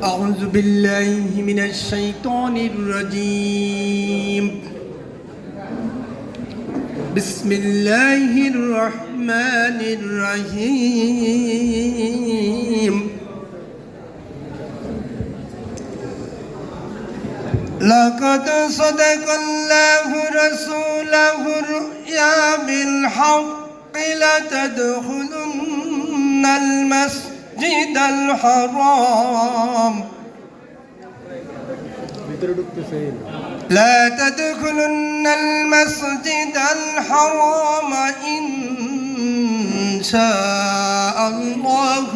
أعوذ بالله من الشيطان الرجيم. بسم الله الرحمن الرحيم. لقد صدق الله رسوله الرؤيا بالحق لتدخلن المسجد الحرام لا تدخلن المسجد الحرام إن شاء الله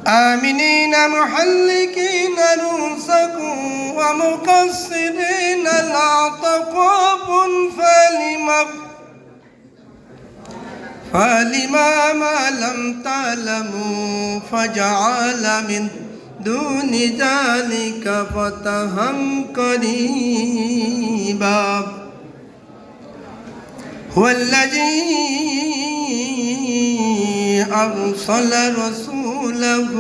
آمنين محلقين رؤوسكم ومقصرين لا تخافون فلما ما لم تعلموا فجعل من دون ذلك فتحا قريبا هو الذي أرسل رسوله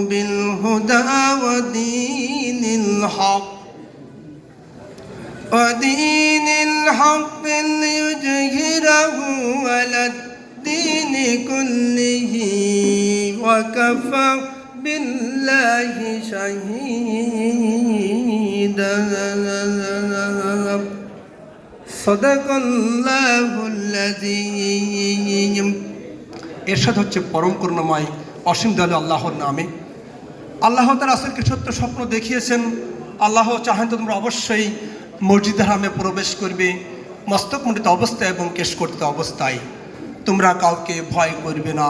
بالهدى ودين الحق ليظهره على الدين كله وكفى بالله شهيدا صدق الله العظيم। এরশাদ হচ্ছে পরম করুণাময় অসীম দয়ালু আল্লাহর নামে। আল্লাহ তার রাসূলকে সত্য স্বপ্ন দেখিয়েছেন। আল্লাহ চাহেন তো তোমরা অবশ্যই মসজিদ হারামে প্রবেশ করবে মস্তক মুন্ডিত অবস্থায় এবং কেশ কর্তিত অবস্থায়। তোমরা কাউকে ভয় করবে না,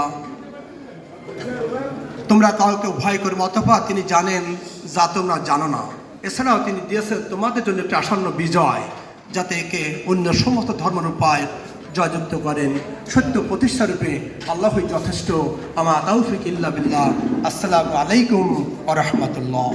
তোমরা কাউকে ভয় করবে অথবা তিনি জানেন যা তোমরা জানো না। এছাড়াও তিনি দিয়েছেন তোমাদের জন্য একটি আসন্ন বিজয়, যাতে একে অন্য সমস্ত ধর্মের উপায় জয়যুক্ত করেন। সত্য প্রতিষ্ঠারূপে আল্লাহই যথেষ্ট। আমা তাওফিক ইল্লা বিল্লাহ। আসসালামু আলাইকুম ওয়া রাহমাতুল্লাহ।